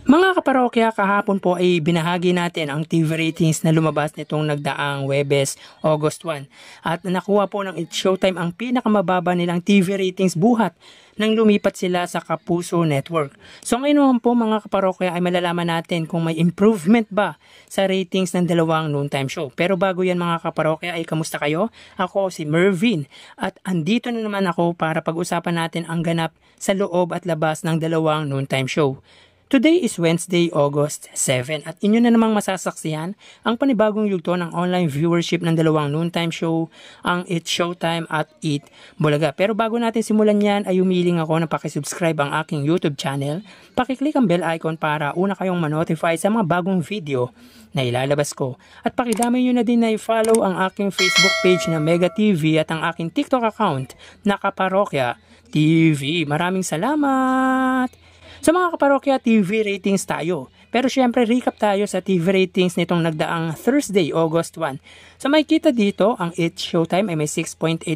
Mga kaparokya, kahapon po ay binahagi natin ang TV ratings na lumabas nitong nagdaang Huwebes, August 1. At nakuha po ng It's Showtime ang pinakamababa nilang TV ratings buhat nang lumipat sila sa Kapuso Network. So ngayon naman po mga kaparokya ay malalaman natin kung may improvement ba sa ratings ng dalawang noontime show. Pero bago yan mga kaparokya ay kamusta kayo? Ako si Mervin at andito na naman ako para pag-usapan natin ang ganap sa loob at labas ng dalawang noontime show. Today is Wednesday, August 7 at inyo na namang masasaksihan ang panibagong yugto ng online viewership ng dalawang noontime show, ang It's Showtime at Eat Bulaga. Pero bago natin simulan yan ay humiling ako na pakisubscribe ang aking YouTube channel, pakiclick ang bell icon para una kayong manotify sa mga bagong video na ilalabas ko. At pakidamay nyo na din na i-follow ang aking Facebook page na Mega TV at ang aking TikTok account na Kaparokya TV. Maraming salamat! So mga kaparokya, TV ratings tayo. Pero syempre recap tayo sa TV ratings nitong nagdaang Thursday, August 1. So may kita dito, ang It's Showtime ay may 6.8%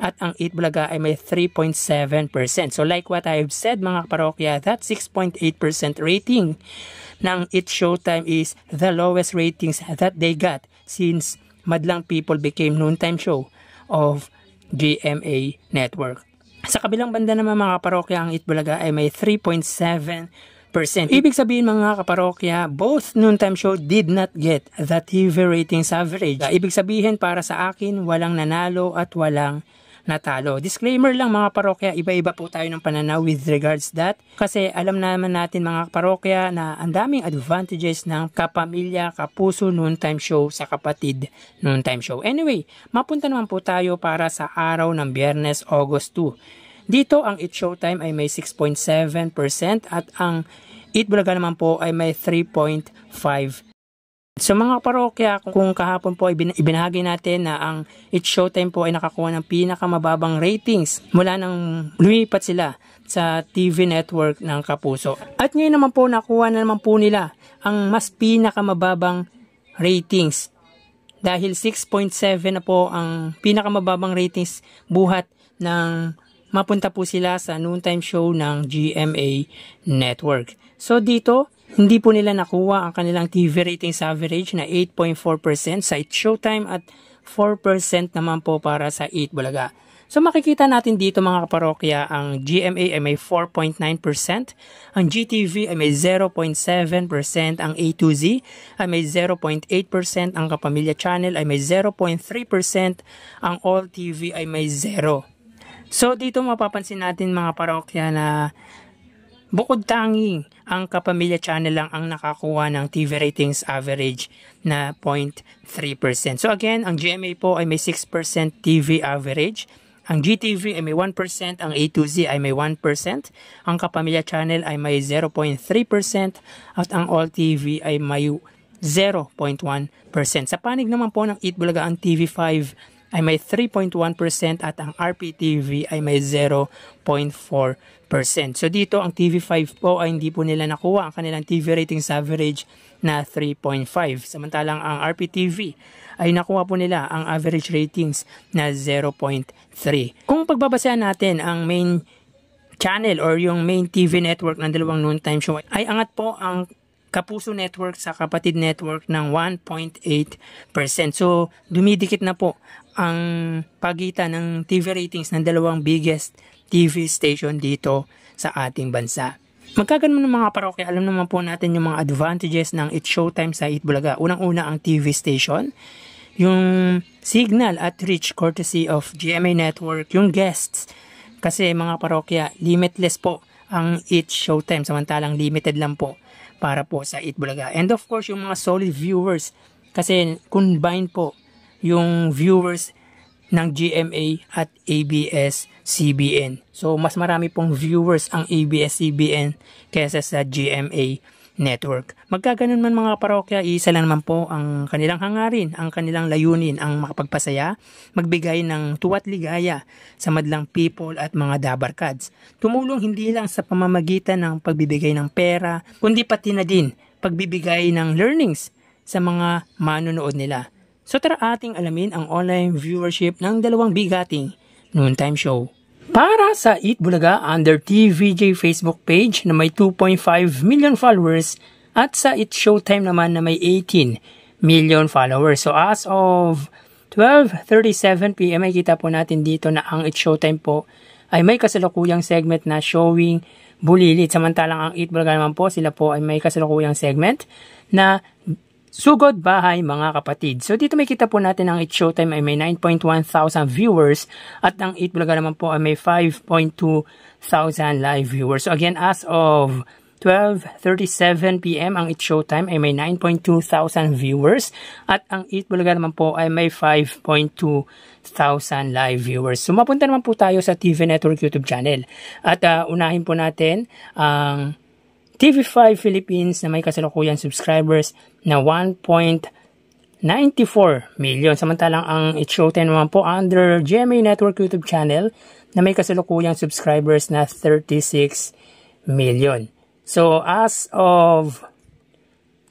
at ang Eat Bulaga ay may 3.7%. So like what I've said mga kaparokya, that 6.8% rating ng It's Showtime is the lowest ratings that they got since Madlang People became noontime show of GMA Network. Sa kabilang banda naman mga kaparokya, ang Eat Bulaga ay may 3.7%. Ibig sabihin mga kaparokya, both noontime show did not get the TV ratings average. Ibig sabihin para sa akin, walang nanalo at walang natalo. Disclaimer lang mga parokya, iba-iba po tayo ng pananaw with regards that. Kasi alam naman natin mga parokya na ang daming advantages ng kapamilya, kapuso noontime show sa kapatid noontime show. Anyway, mapunta naman po tayo para sa araw ng Biyernes, August 2. Dito ang It's Showtime ay may 6.7% at ang Eat Bulaga naman po ay may 3.5%. So mga parokya, kung kahapon po ibinahagi natin na ang It's Showtime po ay nakakuha ng pinakamababang ratings mula nang lumipat sila sa TV network ng Kapuso. At ngayon naman po nakuha na naman po nila ang mas pinakamababang ratings dahil 6.7 na po ang pinakamababang ratings buhat ng mapunta po sila sa noontime show ng GMA Network. So dito, hindi po nila nakuha ang kanilang TV ratings average na 8.4% sa It's Showtime at 4% naman po para sa Eat Bulaga. So makikita natin dito mga kaparokya, ang GMA ay may 4.9%, ang GTV ay may 0.7%, ang A2Z ay may 0.8%, ang Kapamilya Channel ay may 0.3%, ang All TV ay may 0. So dito mapapansin natin mga parokya na bukod tanging ang Kapamilya Channel lang ang nakakuha ng TV ratings average na 0.3%. So again, ang GMA po ay may 6% TV average, ang GTV ay may 1%, ang A2Z ay may 1%, ang Kapamilya Channel ay may 0.3% at ang All TV ay may 0.1%. Sa panig naman po ng Eat Bulaga, ang TV5 ay may 3.1% at ang RPTV ay may 0.4%. So dito ang TV5 po ay hindi po nila nakuha ang kanilang TV ratings average na 3.5. Samantalang ang RPTV ay nakuha po nila ang average ratings na 0.3. Kung pagbabasehan natin ang main channel or yung main TV network ng dalawang noontime show, ay angat po ang Kapuso Network sa Kapatid Network ng 1.8%. So, dumidikit na po ang pagitan ng TV ratings ng dalawang biggest TV station dito sa ating bansa. Magkaganon ng mga parokya, alam naman po natin yung mga advantages ng It's Showtime sa Eat Bulaga. Unang-una ang TV station, yung signal at reach courtesy of GMA Network, yung guests. Kasi mga parokya, limitless po ang It's Showtime, samantalang limited lang po para po sa Eat Bulaga. And of course, yung mga solid viewers, kasi combine po yung viewers ng GMA at ABS-CBN. So, mas marami pong viewers ang ABS-CBN kesa sa GMA Network. Magkaganon man mga parokya, isa lang naman po ang kanilang hangarin, ang kanilang layunin, ang makapagpasaya, magbigay ng tuwa't ligaya sa madlang people at mga dabarkads. Tumulong hindi lang sa pamamagitan ng pagbibigay ng pera, kundi pati na din pagbibigay ng learnings sa mga manonood nila. So tara ating alamin ang online viewership ng dalawang bigating noontime show. Para sa Eat Bulaga under TVJ Facebook page na may 2.5 million followers at sa Eat Showtime naman na may 18 million followers. So as of 12:37 PM ay kita po natin dito na ang Eat Showtime po ay may kasalukuyang segment na showing bulilit. Samantalang ang Eat Bulaga naman po, sila po ay may kasalukuyang segment na Sugod Bahay Mga Kapatid. So dito may kita po natin ang Eat Showtime ay may 9.1 thousand viewers at ang Eat Bulaga naman po ay may 5.2 thousand live viewers. So again, as of 12:37 PM ang Eat Showtime ay may 9.2 thousand viewers at ang Eat Bulaga naman po ay may 5.2 thousand live viewers. So mapunta naman po tayo sa TV Network YouTube channel at unahin po natin ang TV5 Philippines na may kasalukuyang subscribers na 1.94 million. Samantalang ang Eat Showtime naman po under GMA Network YouTube channel na may kasalukuyang subscribers na 36 million. So as of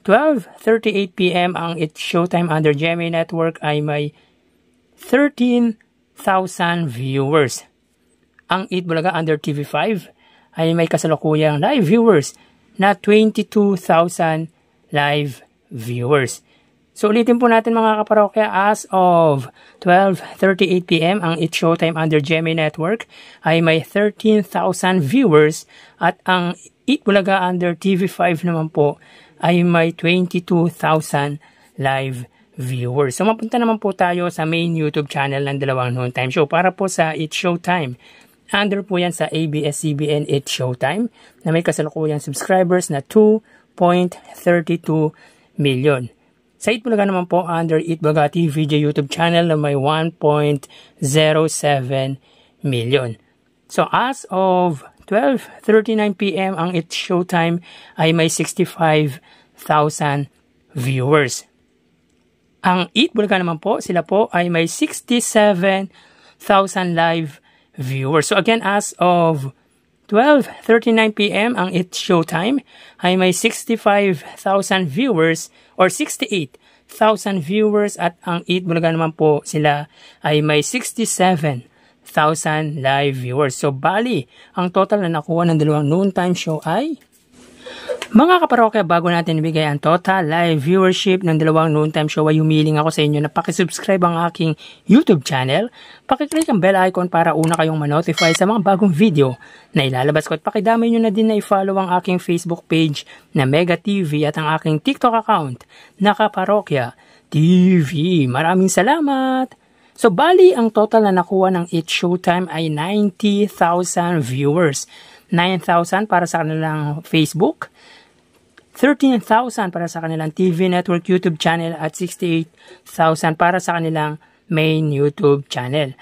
12:38 PM ang Eat Showtime under GMA Network ay may 13,000 viewers. Ang Eat Bulaga under TV5 ay may kasalukuyang live viewers na 22,000 live viewers. So ulitin po natin mga kaparokya, as of 12:38 PM ang Eat Showtime under GMA Network ay may 13,000 viewers at ang Eat Bulaga under TV5 naman po ay may 22,000 live viewers. So mapunta naman po tayo sa main YouTube channel ng Dalawang Noontime Show para po sa Eat Showtime. Under po yan sa ABS-CBN Eat Showtime na may kasalukuyang subscribers na 2.32 million. Sa Eat Bulaga naman po under Eat Bulaga TVJ YouTube channel na may 1.07 million. So as of 12:39 PM ang Eat Showtime ay may 65,000 viewers. Ang Eat Bulaga naman po, sila po ay may 67,000 live viewers. So again, as of 12:39 PM ang Eat Showtime ay may 65,000 viewers or 68,000 viewers at ang Eat Bulaga naman po sila ay may 67,000 live viewers. So bali, ang total na nakuha ng Dalawang Noontime Show ay mga kaparokya, bago natin ibigay ang total live viewership ng Dalawang Noontime Show ay humiling ako sa inyo na pakisubscribe ang aking YouTube channel. Pakiclick ang bell icon para una kayong ma-notify sa mga bagong video na ilalabas ko at pakidamay nyo na din na i-follow ang aking Facebook page na Mega TV at ang aking TikTok account na Kaparokya TV. Maraming salamat! So bali, ang total na nakuha ng Eat Showtime ay 90,000 viewers. 9,000 para sa kanilang Facebook, 13,000 para sa kanilang TV Network YouTube channel at 68,000 para sa kanilang main YouTube channel.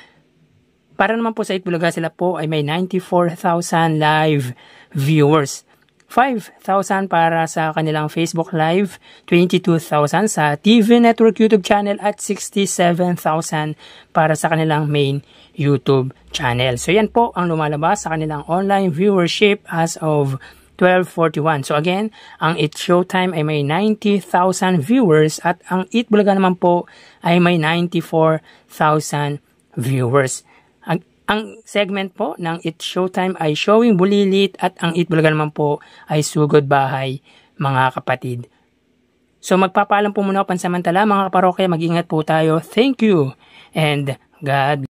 Para naman po sa Eat Bulaga, sila po ay may 94,000 live viewers. 5,000 para sa kanilang Facebook Live, 22,000 sa TV Network YouTube channel at 67,000 para sa kanilang main YouTube channel. So yan po ang lumalabas sa kanilang online viewership as of 12:41. So again, ang Eat Showtime ay may 90,000 viewers at ang Eat Bulaga naman po ay may 94,000 viewers. Ang segment po ng Eat Showtime ay Showing Bulilit at ang Eat Bulaga naman po ay Sugod Bahay Mga Kapatid. So magpapaalam po muna pansamantala mga kaparokya, mag-ingat po tayo. Thank you and God